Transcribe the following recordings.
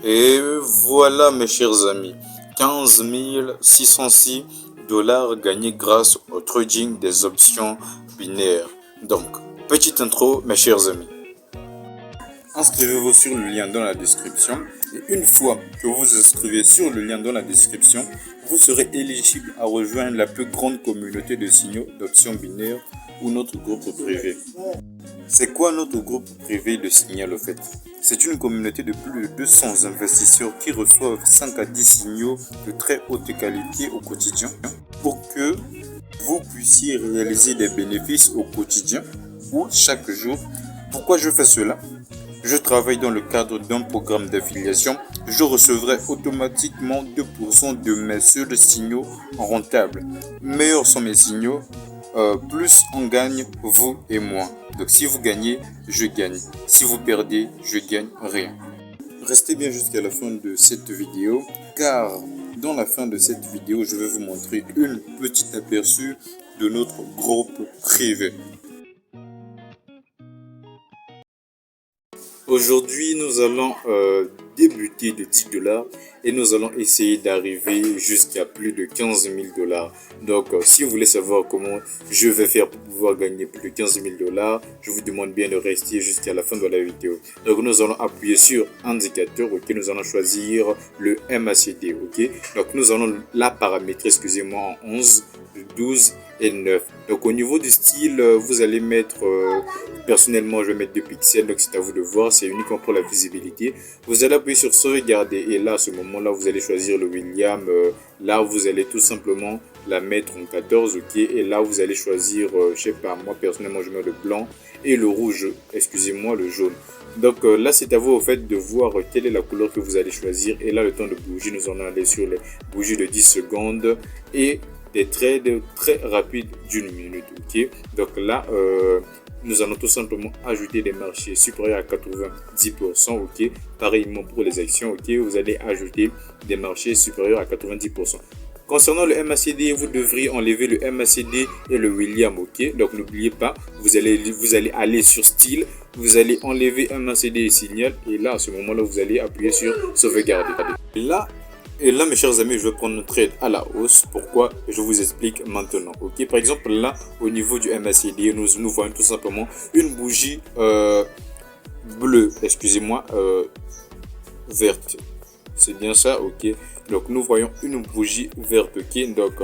Et voilà mes chers amis, 15 606 dollars gagnés grâce au trading des options binaires. Donc, petite intro mes chers amis. Inscrivez-vous sur le lien dans la description et une fois que vous vous inscrivez sur le lien dans la description, vous serez éligible à rejoindre la plus grande communauté de signaux d'options binaires ou notre groupe privé. C'est quoi notre groupe privé de signal au fait? C'est une communauté de plus de 200 investisseurs qui reçoivent 5 à 10 signaux de très haute qualité au quotidien pour que vous puissiez réaliser des bénéfices au quotidien ou chaque jour. Pourquoi je fais cela? Je travaille dans le cadre d'un programme d'affiliation. Je recevrai automatiquement 2% de mes seuls signaux rentables. Meilleurs sont mes signaux, plus on gagne, vous et moi. Donc si vous gagnez, je gagne. Si vous perdez, je gagne rien. Restez bien jusqu'à la fin de cette vidéo, car dans la fin de cette vidéo, je vais vous montrer une petite aperçu de notre groupe privé. Aujourd'hui, nous allons débuter de 10 dollars et nous allons essayer d'arriver jusqu'à plus de 15 000 dollars. Donc, si vous voulez savoir comment je vais faire pour pouvoir gagner plus de 15 000 dollars, je vous demande bien de rester jusqu'à la fin de la vidéo. Donc, nous allons appuyer sur indicateur, ok, nous allons choisir le MACD, ok. Donc, nous allons la paramétrer, excusez-moi, en 11, 12 et 9. Donc, au niveau du style, vous allez mettre... personnellement, je vais mettre 2 pixels, donc c'est à vous de voir, c'est uniquement pour la visibilité. Vous allez appuyer sur sauvegarder et là, à ce moment-là, vous allez choisir le William. Là, vous allez tout simplement la mettre en 14, ok. Et là, vous allez choisir, je sais pas, moi personnellement, je mets le blanc et le rouge, excusez-moi, le jaune. Donc là, c'est à vous au fait de voir quelle est la couleur que vous allez choisir. Et là, le temps de bougie, nous allons aller sur les bougies de 10 secondes et des trades très rapides d'une minute, ok. Donc là, nous allons tout simplement ajouter des marchés supérieurs à 90%, ok. Pareillement pour les actions, ok. Vous allez ajouter des marchés supérieurs à 90%. Concernant le MACD, vous devriez enlever le MACD et le William, ok. Donc n'oubliez pas, vous allez aller sur style, vous allez enlever MACD et signal, et là à ce moment-là, vous allez appuyer sur sauvegarder. Et là, mes chers amis, je vais prendre un trade à la hausse. Pourquoi? Je vous explique maintenant. Ok, par exemple, là, au niveau du MACD, nous voyons tout simplement une bougie bleue, excusez-moi, verte. C'est bien ça, ok. Donc, nous voyons une bougie verte, ok. Donc,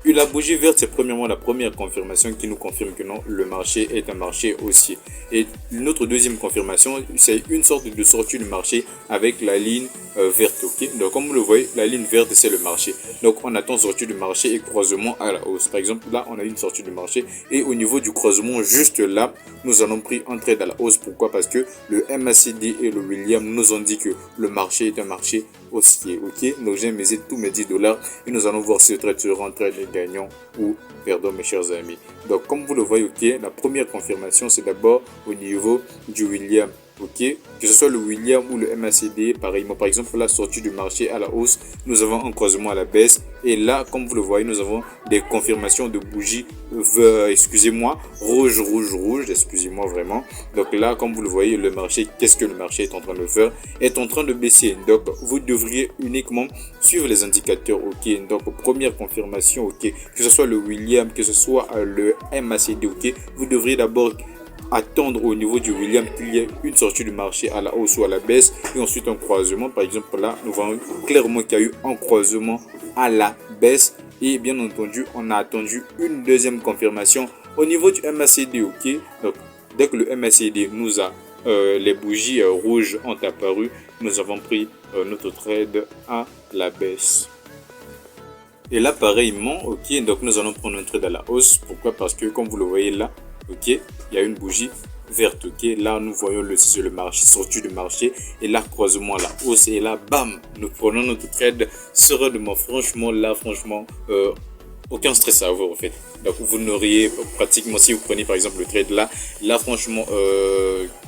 la bougie verte, c'est premièrement la première confirmation qui nous confirme que non, le marché est un marché haussier. Et notre deuxième confirmation, c'est une sorte de sortie du marché avec la ligne verte, ok. Donc, comme vous le voyez, la ligne verte, c'est le marché. Donc, on attend sortie du marché et croisement à la hausse. Par exemple, là, on a une sortie du marché et au niveau du croisement, juste là, nous allons pris un trade à la hausse. Pourquoi? Parce que le MACD et le William nous ont dit que le marché est un marché haussier, ok. Donc, j'ai misé tous mes 10 dollars et nous allons voir si le trade sera un trade gagnant ou perdant, mes chers amis. Donc, comme vous le voyez, ok, la première confirmation, c'est d'abord au niveau du William. Ok, que ce soit le William ou le MACD, pareillement. Par exemple, la sortie du marché à la hausse, nous avons un croisement à la baisse. Et là, comme vous le voyez, nous avons des confirmations de bougies, excusez-moi, rouge, rouge, rouge, excusez-moi vraiment. Donc là, comme vous le voyez, le marché, qu'est-ce que le marché est en train de faire? Est en train de baisser. Donc, vous devriez uniquement suivre les indicateurs, ok. Donc, première confirmation, ok. Que ce soit le William, que ce soit le MACD, ok. Vous devriez d'abord attendre au niveau du William qu'il y ait une sortie du marché à la hausse ou à la baisse et ensuite un croisement. Par exemple, là, nous voyons clairement qu'il y a eu un croisement à la baisse et bien entendu, on a attendu une deuxième confirmation au niveau du MACD, ok. Donc, dès que le MACD nous a les bougies rouges ont apparu, nous avons pris notre trade à la baisse. Et là, pareillement, ok, donc nous allons prendre un trade à la hausse. Pourquoi? Parce que comme vous le voyez là, ok, il y a une bougie verte, ok. Là, nous voyons le marché, sorti du marché. Et là, croisement à la hausse. Et là, bam, nous prenons notre trade sereinement. Franchement, là, franchement, aucun stress à avoir, en fait. Donc, vous n'auriez pratiquement, si vous prenez par exemple le trade là, franchement,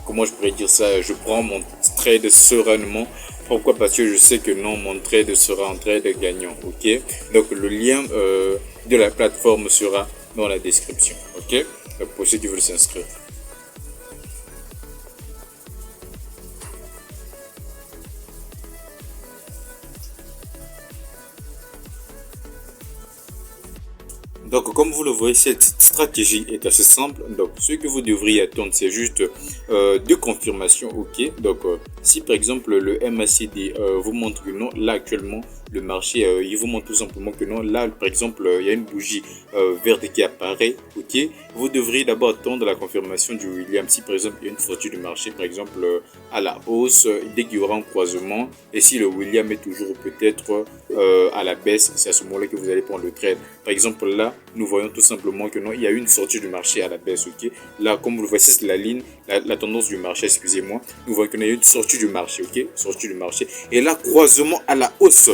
comment je pourrais dire ça? Je prends mon trade sereinement. Pourquoi? Parce que je sais que non, mon trade sera un trade gagnant, ok. Donc, le lien de la plateforme sera dans la description, ok. Donc, pour ceux qui veulent s'inscrire. Donc, comme vous le voyez, cette stratégie est assez simple. Donc, ce que vous devriez attendre, c'est juste deux confirmations. OK. Donc, si par exemple le MACD vous montre que non, là actuellement, le marché, il vous montre tout simplement que non, là par exemple, il y a une bougie verte qui apparaît. OK. Vous devriez d'abord attendre la confirmation du William. Si par exemple, il y a une sortie du marché, par exemple, à la hausse, dès qu'il y aura un croisement, et si le William est toujours peut-être à la baisse, c'est à ce moment-là que vous allez prendre le trade. Par exemple, là, nous voyons tout simplement que non, il y a eu une sortie du marché à la baisse, ok. Là, comme vous le voyez, c'est la ligne, la tendance du marché, excusez-moi. Nous voyons qu'il y a eu une sortie du marché, ok, sortie du marché. Et là, croisement à la hausse,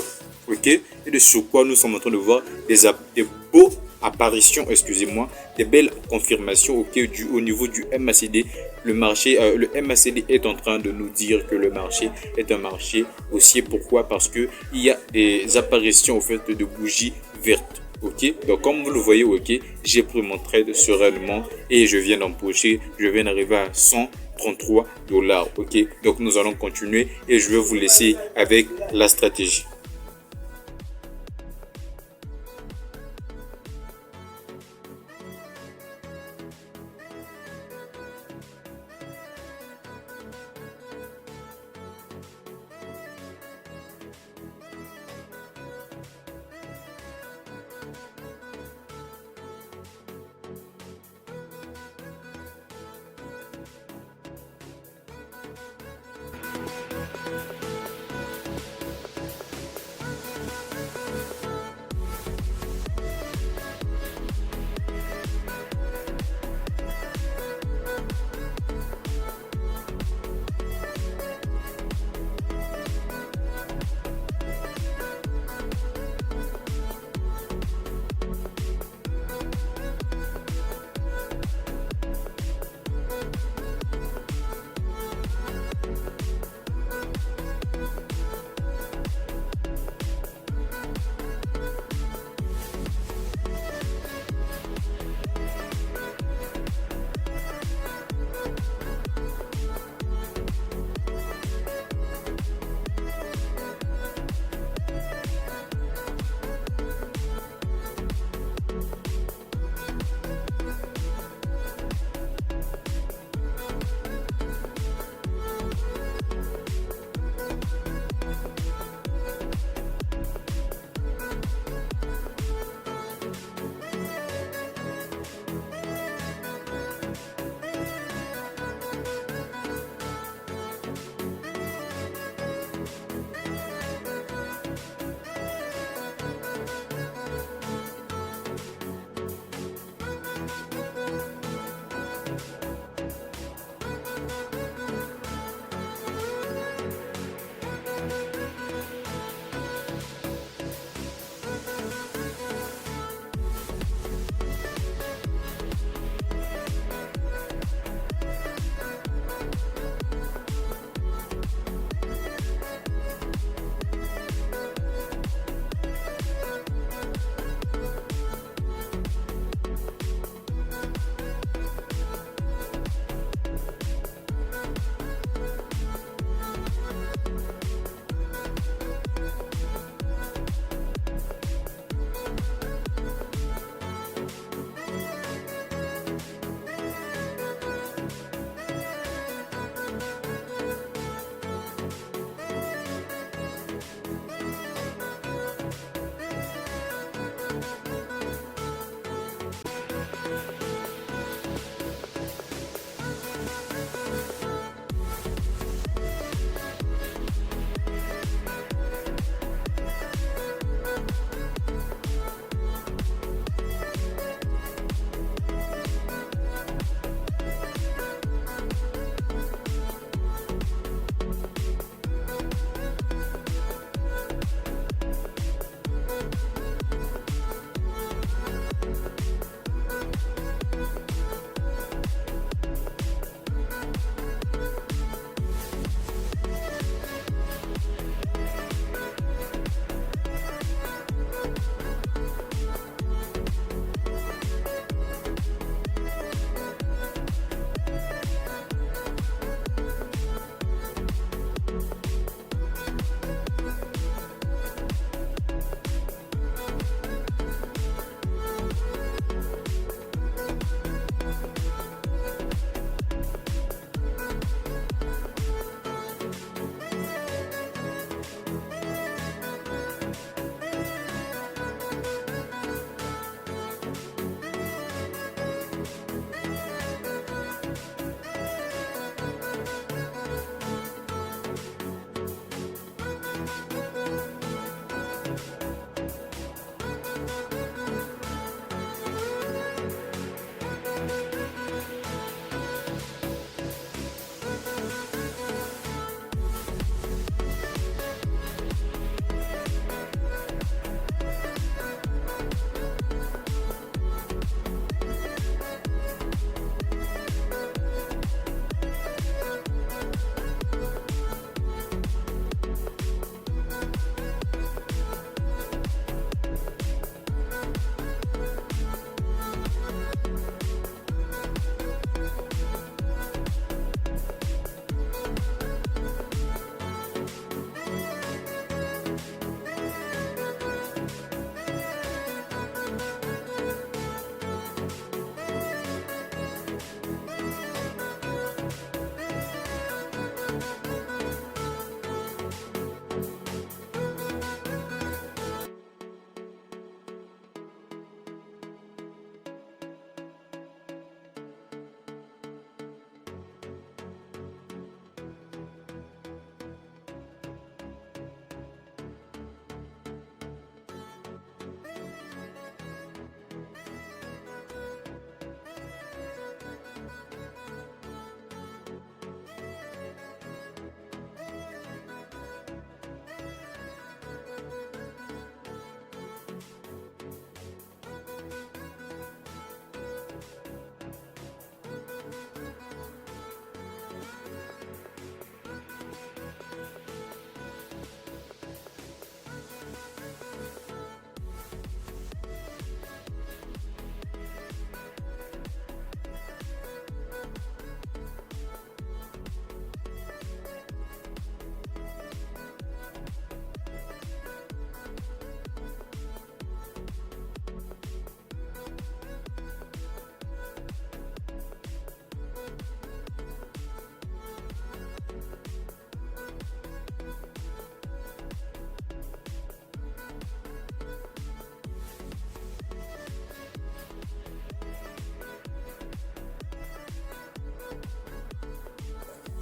ok. Et de sur quoi nous sommes en train de voir des beaux apparitions, excusez-moi, des belles confirmations, ok, au niveau du MACD. Le marché, le MACD est en train de nous dire que le marché est un marché haussier. Pourquoi? Parce que il y a des apparitions au fait de bougies vertes. Ok, donc comme vous le voyez, ok, j'ai pris mon trade sereinement et je viens d'empocher, je viens d'arriver à 133 dollars. Ok, donc nous allons continuer et je vais vous laisser avec la stratégie.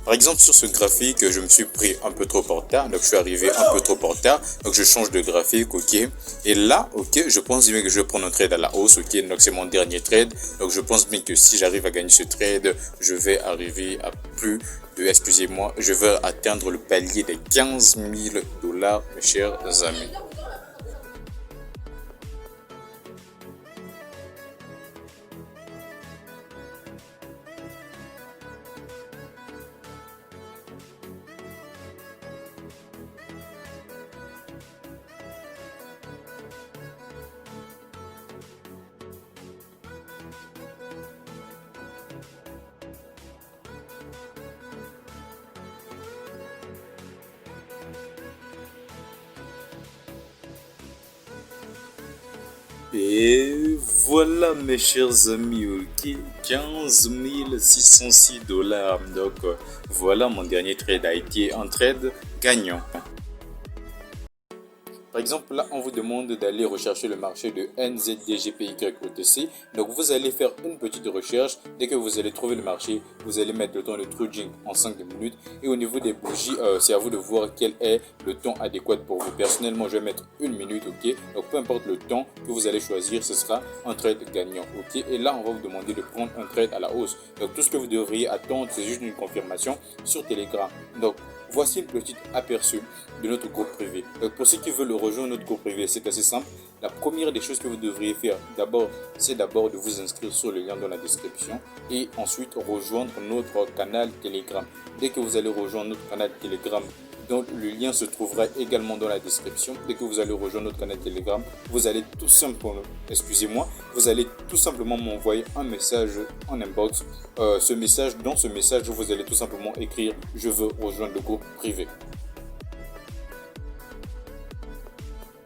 Par exemple, sur ce graphique, je me suis pris un peu trop en retard. Donc, je suis arrivé un peu trop en retard. Donc, je change de graphique, ok. Et là, ok, je pense bien que je vais prendre un trade à la hausse, ok. Donc, c'est mon dernier trade. Donc, je pense bien que si j'arrive à gagner ce trade, je vais arriver à plus de, excusez-moi, je vais atteindre le palier des 15 000 dollars, mes chers amis. Et voilà mes chers amis, ok, 15 606 dollars. Donc voilà, mon dernier trade a été un trade gagnant. Par exemple, là, on vous demande d'aller rechercher le marché de NZDGPYOTC. Donc, vous allez faire une petite recherche. Dès que vous allez trouver le marché, vous allez mettre le temps de trading en 5 minutes. Et au niveau des bougies, c'est à vous de voir quel est le temps adéquat pour vous. Personnellement, je vais mettre 1 minute, ok. Donc, peu importe le temps que vous allez choisir, ce sera un trade gagnant, ok. Et là, on va vous demander de prendre un trade à la hausse. Donc, tout ce que vous devriez attendre, c'est juste une confirmation sur Telegram. Donc, voici une petite aperçu de notre groupe privé. Donc pour ceux qui veulent rejoindre notre groupe privé, c'est assez simple. La première des choses que vous devriez faire, c'est d'abord de vous inscrire sur le lien dans la description et ensuite rejoindre notre canal Telegram. Dès que vous allez rejoindre notre canal Telegram, donc le lien se trouvera également dans la description. Dès que vous allez rejoindre notre canal Telegram, vous allez tout simplement, vous allez tout simplement m'envoyer un message en inbox. Dans ce message, vous allez tout simplement écrire « Je veux rejoindre le groupe privé ».